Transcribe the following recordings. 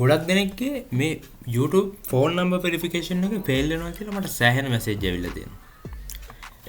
ගොඩක් දෙනෙක්ගේ මේ YouTube phone number verification එක ෆේල් වෙනවා කියලා මට සෑහෙන මැසේජ් ඇවිල්ලා තියෙනවා.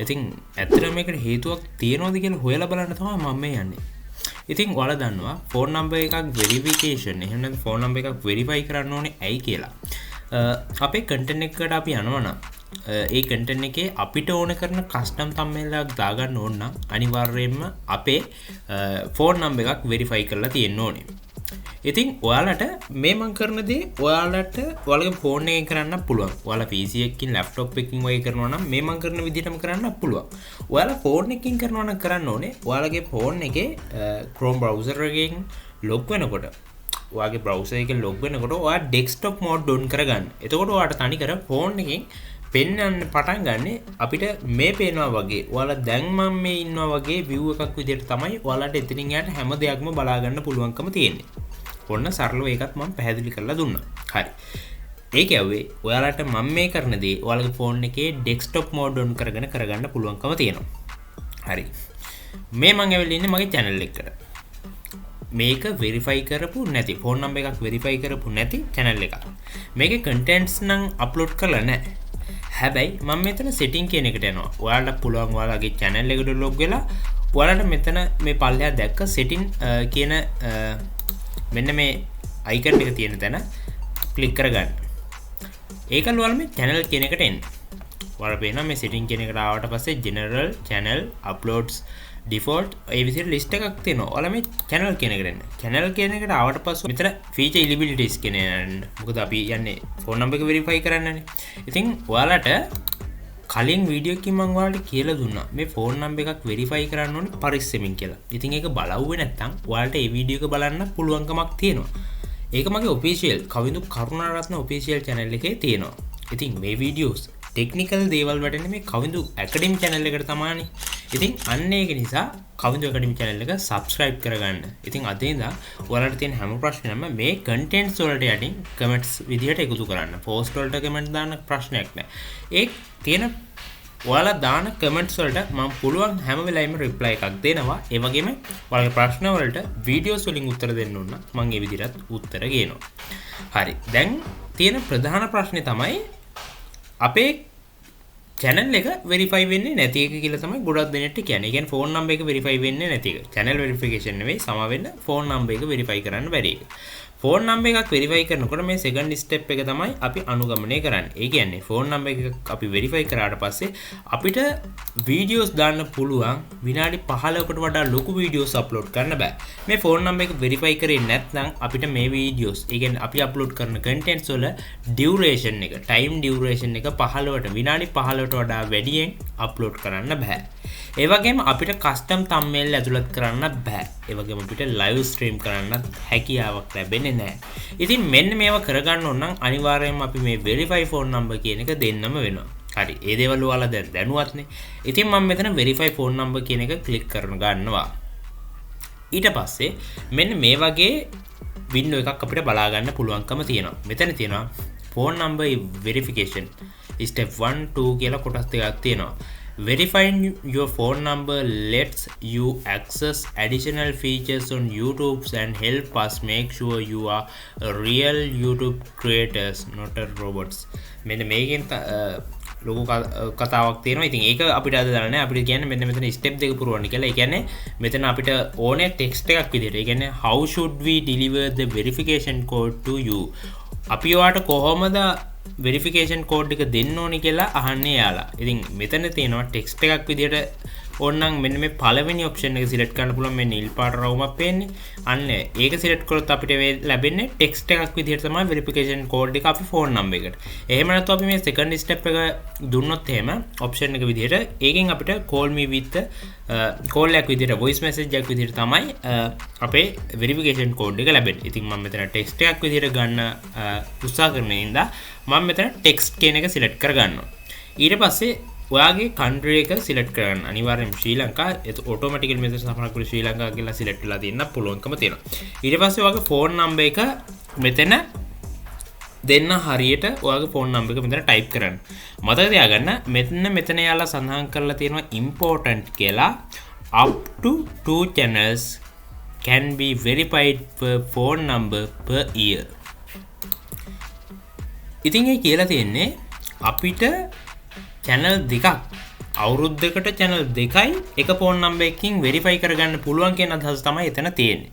ඉතින් ඇත්තටම මේකට හේතුවක් තියෙනවද කියලා හොයලා බලන්න තමයි මම මේ යන්නේ. ඉතින් ඔයාලා දන්නවා ෆෝන් නම්බර් එකක් වෙරිෆිකේෂන් එහෙම නැත්නම් ෆෝන් නම්බර් එකක් වෙරිෆයි කරන්න ඕනේ ඇයි කියලා. අපේ කන්ටෙන්ට් එකකට අපි යනවා නම් ඒ කන්ටෙන්ට් එකේ අපිට ඕන කරන කස්ටම් thumbnail එකක් දාගන්න ඕන නම් අනිවාර්යයෙන්ම අපේ ෆෝන් නම්බර් එකක් වෙරිෆයි කරලා තියෙන්න ඕනේ. ඉතින් ඔයාලට මේ මම කරන දේ ඔයාලට ඔයාලගේ ෆෝන් එකෙන් කරන්න පුළුවන්. ඔයාලා PC එකකින් ලැප්ටොප් එකකින් වගේ කරනවා නම් මේ මම කරන විදිහටම කරන්න පුළුවන්. ඔයාලා ෆෝන් එකකින් කරනවා නම් කරන්න ඕනේ ඔයාලගේ ෆෝන් එකේ Chrome browser එකෙන් log වෙනකොට ඔයාගේ browser එකෙන් log වෙනකොට ඔයා desktop mode on කරගන්න. එතකොට ඔයාට තනිකර ෆෝන් එකෙන් පෙන්වන්න පටන් ගන්න අපිට මේ පේනවා වගේ ඔයාලා දැන් මම මේ ඉන්නවා වගේ view එකක් විදිහට තමයි ඔයාලට එතනින් යට හැම දෙයක්ම බලා ගන්න පුළුවන්කම තියෙන්නේ. ඔන්න සරලව ඒකත් මම පැහැදිලි කරලා දුන්නා. හරි. ඒ කියුවේ ඔයාලට මම මේ කරන දේ ඔයාලගේ ෆෝන් එකේ desktop mode on කරගන්න පුළුවන්කම තියෙනවා. හරි. මේ මම ඇවිල්ලා ඉන්නේ මගේ channel එකට. මේක verify කරපු නැති ෆෝන් නම්බර් එකක් verify කරපු නැති channel එකක්. මේකේ contents නම් upload කරලා නැහැ. හැබැයි මම මෙතන setting කියන එකට යනවා. ඔයාලට පුළුවන් ඔයාලගේ channel එකට log වෙලා ඔයාලට මෙතන මේ පල්ලෙහා දැක්ක setting කියන මෙන්න මේ icon එක තියෙන තැන click කරගන්න. ඒකල ඔයාලා මේ channel කියන එකට එන්න. ඔයාලා පේනවා මේ setting කියන එකට ආවට පස්සේ general channel uploads default ඒ විදිහට list එකක් තියෙනවා. ඔයාලා මේ channel කියන එකට එන්න. channel කියන එකට ආවට පස්සේ මෙතන feature eligibilities කියන යන්න. මොකද අපි යන්නේ phone number එක verify කරන්නනේ. ඉතින් ඔයාලට කලින් වීඩියෝ එකකින් මම ඔයාලට කියලා දුන්නා මේ phone number එකක් verify කරන්න ඕනේ පරිස්සමින් කියලා. ඉතින් ඒක බලවුවේ නැත්නම් ඔයාලට මේ වීඩියෝ එක බලන්න පුළුවන්කමක් තියෙනවා. ඒක මගේ official කවිඳු කරුණාරත්න official channel එකේ තියෙනවා. ඉතින් මේ videos ටෙක්නිකල් දේවල් වලට මේ කවිඳු academy channel එකට තමයි. ඉතින් අන්න ඒක නිසා කවිඳු academy channel එක subscribe කරගන්න. ඉතින් අද ඉඳන් ඔයාලට තියෙන හැම ප්‍රශ්නයක්ම මේ contents වලට යටින් comments විදිහට එකතු කරන්න. post වලට comment දාන්න ප්‍රශ්නයක් නැහැ. ඒ තියෙන ඔයාලා දාන comments වලට මම පුළුවන් හැම වෙලාවෙම reply එකක් දෙනවා. ඒ වගේම ඔයාලගේ ප්‍රශ්න වලට videos වලින් උත්තර දෙන්න ඕන නම් මම ඒ විදිහට උත්තර ගේනවා. හරි. දැන් තියෙන ප්‍රධාන ප්‍රශ්නේ තමයි අපේ channel එක verify වෙන්නේ නැති එක කියලා තමයි ගොඩක් දෙනෙක්ට කියන්නේ. ඒ කියන්නේ phone number එක verify වෙන්නේ නැති එක. channel verification නෙවෙයි සම වෙන්න phone number එක verify කරන්න බැරි එක. phone number එකක් verify කරනකොට මේ second step එක තමයි අපි අනුගමනය කරන්නේ. ඒ කියන්නේ phone number එකක් අපි verify කරාට පස්සේ අපිට videos දාන්න පුළුවන් විනාඩි 15කට වඩා ලොකු videos upload කරන්න බෑ. මේ phone number එක verify කරේ නැත්නම් අපිට මේ videos, ඒ කියන්නේ අපි upload කරන contents වල duration එක, time duration එක 15ට විනාඩි 15ට වඩා වැඩියෙන් upload කරන්න බෑ. ඒ වගේම අපිට custom thumbnail ඇතුළත් කරන්න බෑ. ඒ වගේම අපිට live stream කරන්නත් හැකියාවක් ලැබෙන්නේ නැහැ. ඉතින් මෙන්න මේවා කරගන්න ඕන නම් අනිවාර්යයෙන්ම අපි මේ verify phone number කියන එක දෙන්නම වෙනවා. හරි. ඒ දේවල් ඔයාලා දැන් දැනුවත්නේ. ඉතින් මම මෙතන verify phone number කියන එක ක්ලික් කරන ගන්නවා. ඊට පස්සේ මෙන්න මේ වගේ window එකක් අපිට බලා ගන්න පුළුවන්කම තියෙනවා. මෙතන තියෙනවා phone number verification step 1 2 කියලා කොටස් දෙකක් තියෙනවා. Verifying your phone number lets you access additional features on YouTube and help us make sure you are real YouTube creators, not a robots. මෙන්න මේකෙන් ලොකු කතාවක් තියෙනවා. ඉතින් ඒක අපිට අද දාන්න නැහැ. අපිට කියන්නේ මෙන්න මෙතන ස්ටෙප් දෙක පුරවන්න කියලා. ඒ කියන්නේ මෙතන අපිට ඕනේ ටෙක්ස්ට් එකක් විදිහට. ඒ කියන්නේ how should we deliver the verification code to you? අපි ඔයාලට කොහොමද verification code එක දෙන්න ඕනි කියලා අහන්නේ යාලා. ඉතින් මෙතන තියෙනවා ටෙක්ස්ට් එකක් විදිහට ඕනනම් මෙන්න මේ පළවෙනි ඔප්ෂන් එක සිලෙක්ට් කරන්න පුළුවන්. මේ නිල් පාට රවුමක් පේන්නේ. අන්න ඒක සිලෙක්ට් කරොත් අපිට ලැබෙන්නේ ටෙක්ස්ට් එකක් විදිහට තමයි verification code එක අපි phone number එකට. එහෙම නැත්නම් අපි මේ second step එක දුන්නොත් එහෙම ඔප්ෂන් එක විදිහට ඒකෙන් අපිට call me with call එකක් විදිහට voice message එකක් විදිහට තමයි අපේ verification code එක ලැබෙන්නේ. ඉතින් මම මෙතන ටෙක්ස්ට් එකක් විදිහට ගන්න උත්සාහ කරන ඉඳලා මම මෙතන ටෙක්ස්ට් කියන එක සිලෙක්ට් කරගන්නවා. ඊට පස්සේ ඔයාගේ country එක සිලෙක්ට් කරගන්න. අනිවාර්යයෙන් ශ්‍රී ලංකා automatically මෙතන සමහරක් වෙලාවට ශ්‍රී ලංකා කියලා සිලෙක්ට් වෙලා තියෙන්න පුළුවන්කම තියෙනවා. ඊට පස්සේ ඔයාගේ phone number එක මෙතන දෙන්න හරියට ඔයාගේ phone number එක මෙතන type කරන්න. මතක තියාගන්න මෙතන යාලා සඳහන් කරලා තියෙනවා important කියලා up to 2 channels can be verified per phone number per year. ඉතින් ඒ කියලා තියෙන්නේ අපිට channel දෙකක් අවුරුද්දකට channel දෙකයි එක ෆෝන් නම්බර් එකකින් verify කරගන්න පුළුවන් කියන අදහස තමයි එතන තියෙන්නේ.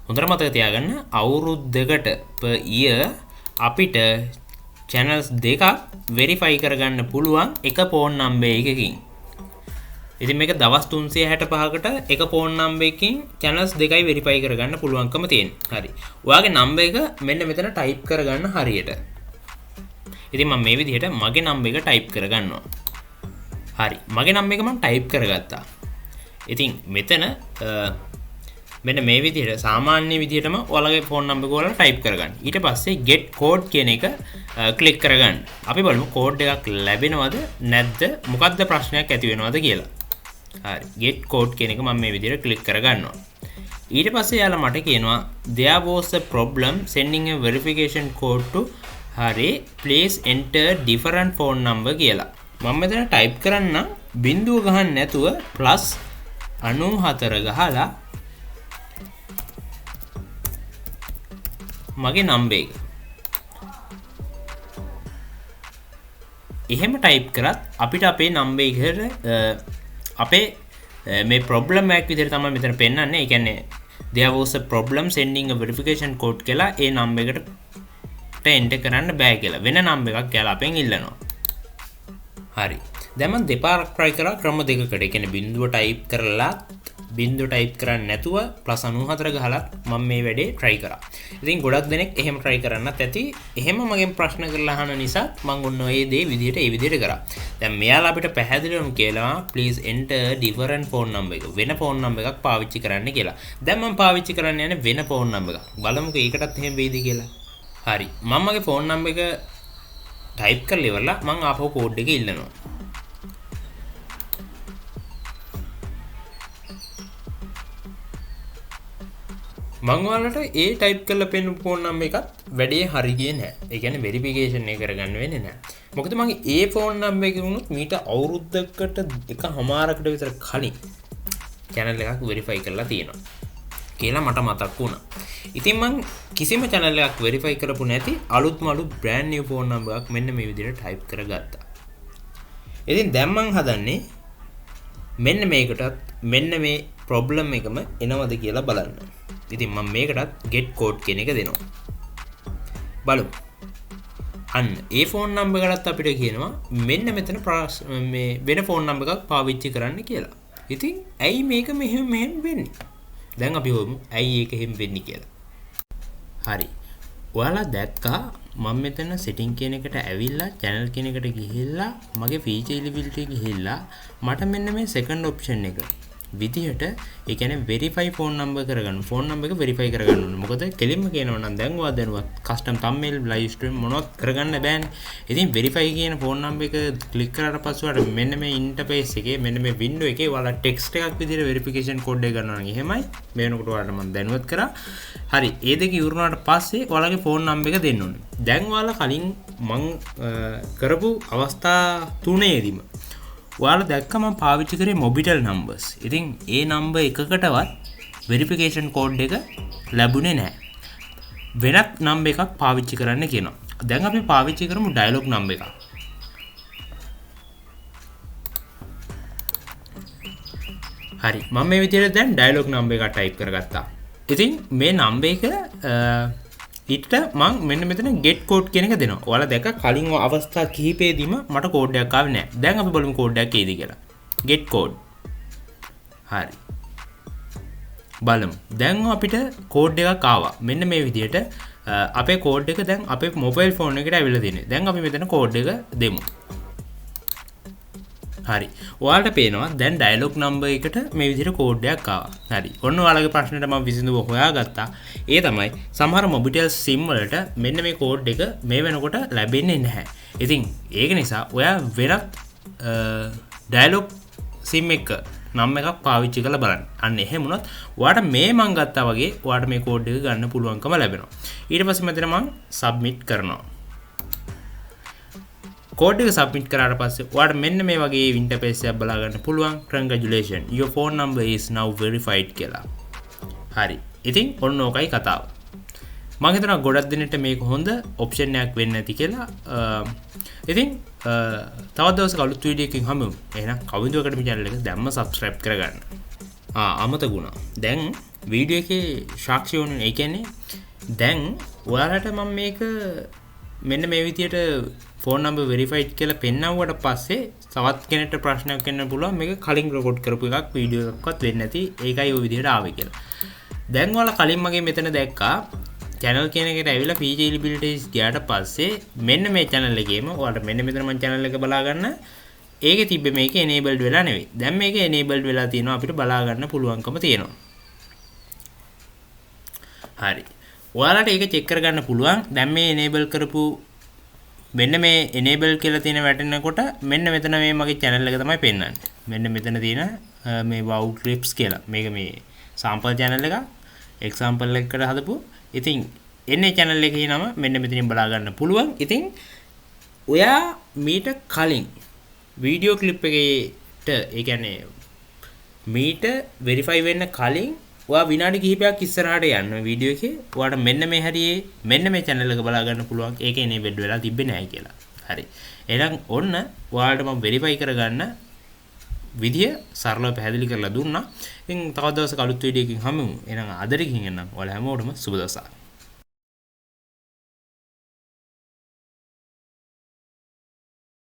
හොඳට මතක තියාගන්න අවුරුද්දකට per year අපිට channels දෙකක් verify කරගන්න පුළුවන් එක ෆෝන් නම්බර් එකකින්. ඉතින් මේක දවස් 365කට එක ෆෝන් නම්බර් එකකින් channels දෙකයි verify කරගන්න පුළුවන්කම තියෙනවා. හරි. ඔයාගේ නම්බර් එක මෙන්න මෙතන type කරගන්න හරියට. ඉතින් මම මේ විදිහට මගේ නම්බර් එක type කරගන්නවා. හරි. මගේ නම්බර් එක මම type කරගත්තා. ඉතින් මෙතන මෙන්න මේ විදිහට සාමාන්‍ය විදිහටම ඔයාලගේ ෆෝන් නම්බර් එක ඔයාලා type කරගන්න. ඊට පස්සේ get code කියන එක click කරගන්න. අපි බලමු code එකක් ලැබෙනවද නැද්ද මොකක්ද ප්‍රශ්නයක් ඇති වෙනවද කියලා. හරි. get code කියන එක මම මේ විදිහට click කරගන්නවා. ඊට පස්සේ යාලා මට කියනවා there was a problem sending a verification code to හරි please enter different phone number කියලා. මම මෙතන type කරන්න බිංදුව ගහන්න නැතුව +94 ගහලා මගේ නම්බර් එක. එහෙම type කරත් අපිට අපේ නම්බර් එකට අපේ මේ problem එකක් විදිහට තමයි මෙතන පෙන්නන්නේ. ඒ කියන්නේ there was a problem sending a verification code කියලා ඒ නම්බර් එකට enter කරන්න බෑ කියලා. වෙන නම්බර් එකක් කියලා අපෙන් ඉල්ලනවා. හරි. දැන් මම දෙපාරක් try කරා ක්‍රම දෙකකට. ඒ කියන්නේ බිංදුව type කරලා බිංදුව type කරන්නේ නැතුව +94 ගහලා මම මේ වැඩේ try කරා. ඉතින් ගොඩක් දෙනෙක් එහෙම try කරන්නත් ඇති. එහෙම මගෙන් ප්‍රශ්න කරලා අහන නිසා මම ඔන්න ඔය දේ ඒ විදිහට කරා. දැන් මෙයාලා අපිට පැහැදිලිවම කියලා please enter different phone number එක. වෙන phone number එකක් පාවිච්චි කරන්න කියලා. දැන් මම පාවිච්චි කරන්න යන්නේ වෙන phone number එකක්. බලමුකෝ ඒකටත් එහෙම වෙයිද කියලා. හරි. මම මගේ phone number එක type කරලා ඉවරලා මම ආපහු code එක ඉල්ලනවා. මම ඔයාලට ඒ type කරලා පෙන්නපු phone number එකත් වැඩේ හරි ගියේ නැහැ. ඒ කියන්නේ verification එක කරගන්න වෙන්නේ නැහැ. මොකද මගේ ඒ phone number එක වුණොත් මීට අවුරුද්දකට එකමාරකට විතර කලින් channel එකක් verify කරලා තියෙනවා කියලා මට මතක් වුණා. ඉතින් මම කිසිම channel එකක් verify කරපු නැති අලුත්ම brand new phone number එකක් මෙන්න මේ විදිහට type කරගත්තා. ඉතින් දැන් මම හදන්නේ මෙන්න මේකටත් මෙන්න මේ problem එකම එනවද කියලා බලන්න. ඉතින් මම මේකටත් get code කියන එක දෙනවා. බලමු. අන්න ඒ phone number එකටත් අපිට කියනවා මෙන්න මෙතන මේ වෙන phone number එකක් පාවිච්චි කරන්න කියලා. ඉතින් ඇයි මේක මෙහෙම වෙන්නේ? දැන් අපි හොමු ඇයි ඒක එහෙම වෙන්නේ කියලා. හරි. ඔයාලා දැක්කා මම මෙතන setting කියන එකට ඇවිල්ලා channel කියන එකට ගිහිල්ලා මගේ feature eligibility ගිහිල්ලා මට මෙන්න මේ second option එක විදිහට ඒ කියන්නේ verify phone number කරගන්න phone number එක verify කරගන්න ඕනේ. මොකද කෙලින්ම කියනවා නම් දැන් ඔයා දැනුවත් custom thumbnail live stream මොනවත් කරගන්න බෑනේ. ඉතින් verify කියන phone number එක click කරාට පස්සේ ඔයාලට මෙන්න මේ interface එකේ මෙන්න මේ window එකේ ඔයාලා text එකක් විදිහට verification code එක ගන්නවා නම් එහෙමයි. මේ වෙනකොට ඔයාලට මම දැනුවත් කරා. හරි. ඒ දෙක ඉවරනාට පස්සේ ඔයාලගේ phone number එක දෙන්න ඕනේ. දැන් ඔයාලා කලින් මම කරපු අවස්ථා තුනේදීම ඔයාලා දැක්ක මම පාවිච්චි කරේ mobitel numbers. ඉතින් ඒ number එකකටවත් verification code එක ලැබුණේ නැහැ. වෙනත් number එකක් පාවිච්චි කරන්න කියනවා. දැන් අපි පාවිච්චි කරමු dialog number එකක්. හරි. මම මේ විදිහට දැන් dialog number එක type කරගත්තා. ඉතින් මේ number එක ඊට මම මෙන්න මෙතන get code කියන එක දෙනවා. ඔයාලා දැක්ක කලින් අවස්ථා කිහිපෙදීම මට කෝඩ් එකක් ආවේ නැහැ. දැන් අපි බලමු කෝඩ් එකක් එයිද කියලා. get code. හරි. බලමු. දැන් අපිට කෝඩ් එකක් ආවා. මෙන්න මේ විදිහට අපේ කෝඩ් එක දැන් අපේ මොබයිල් ෆෝන් එකට ඇවිල්ලා තියෙනවා. දැන් අපි මෙතන කෝඩ් එක දෙමු. හරි. ඔයාලට පේනවා දැන් ඩයලොග් නම්බර් එකට මේ විදිහට කෝඩ් එකක් ආවා. හරි. ඔන්න ඔයාලගේ ප්‍රශ්නෙට මම විසඳුම හොයාගත්තා. ඒ තමයි සමහර මොබිටෙල් සිම් වලට මෙන්න මේ කෝඩ් එක මේ වෙනකොට ලැබෙන්නේ නැහැ. ඉතින් ඒක නිසා ඔයා වෙනත් ඩයලොග් සිම් එක නම් එකක් පාවිච්චි කරලා බලන්න. අන්න එහෙම වුණොත් ඔයාට මේ මං ගත්තා වගේ ඔයාට මේ කෝඩ් එක ගන්න පුළුවන්කම ලැබෙනවා. ඊට පස්සේ මෙතන මං සබ්මිට් කරනවා. කෝඩ් එක සබ්මිට් කරාට පස්සේ ඔයාට මෙන්න මේ වගේ ඉන්ටර්ෆේස් එකක් බලා ගන්න පුළුවන්. Congratulations, your phone number is now verified කියලා. හරි. ඉතින් ඔන්න ඕකයි කතාව. මම හිතනවා ගොඩක් දිනට මේක හොඳ ඔප්ෂන් එකක් වෙන්න ඇති කියලා. ඉතින් තවත් දවසක අලුත් වීඩියෝ එකකින් හමුවෙමු. එහෙනම් කවිඳු අකාඩමි channel එක දැම්ම subscribe කරගන්න. අමතකුණා. දැන් වීඩියෝ එකේ සාක්ෂි වුණේ ඒ කියන්නේ දැන් ඔයාලට මම මේක මෙන්න මේ විදියට ෆෝන් නම්බර් වෙරිෆයිඩ් කියලා පෙන්නවුවට පස්සේ තවත් කෙනෙක්ට ප්‍රශ්නයක් එන්න පුළුවන් මේක කලින් රෙකෝඩ් කරපු එකක් වීඩියෝ එකක්වත් වෙන්නේ නැති ඒකයි ওই විදියට ආවේ කියලා. දැන් ඔයාලා කලින් මගේ මෙතන දැක්කා channel කියන එකට ඇවිල්ලා PG eligibilities ගියාට පස්සේ මෙන්න මේ channel එකේම ඔයාලට මෙන්න මෙතන මම channel එක බලා ගන්න ඒකේ තිබ්බේ මේක enabled වෙලා නෙවෙයි. දැන් මේක enabled වෙලා තියෙනවා අපිට බලා ගන්න පුළුවන්කම තියෙනවා. හරි. ඔයාලට ඒක චෙක් කරගන්න පුළුවන්. දැන් මේ enable කරපු මෙන්න මේ enable කියලා තියෙන වැටෙනකොට මෙන්න මෙතන මේ මගේ channel එක තමයි පෙන්වන්නේ. මෙන්න මෙතන තියෙන මේ wow clips කියලා. මේක මේ sample channel එක example එකකට හදපු. ඉතින් එන්නේ channel එකේ නම මෙන්න මෙතනින් බලා ගන්න පුළුවන්. ඉතින් ඔයා මීට කලින් වීඩියෝ ක්ලිප් එකේට ඒ කියන්නේ මීට වෙරිෆයි වෙන්න කලින් ඔයා විනාඩි කිහිපයක් ඉස්සරහට යන්න වීඩියෝ එකේ ඔයාට මෙන්න මේ හරියේ මෙන්න මේ channel එක බලා ගන්න පුළුවන්. ඒකේ enable වෙලා තිබ්බේ නැහැ කියලා. හරි. එහෙනම් ඔන්න ඔයාලට මම වෙරිෆයි කරගන්න විදිය සරලව පැහැදිලි කරලා දුන්නා. ඉතින් තවත් දවසක අලුත් වීඩියෝ එකකින් හමුවෙමු. එහෙනම් ආදරෙකින් එන්නම්. ඔයාලා හැමෝටම සුබ දවසක්.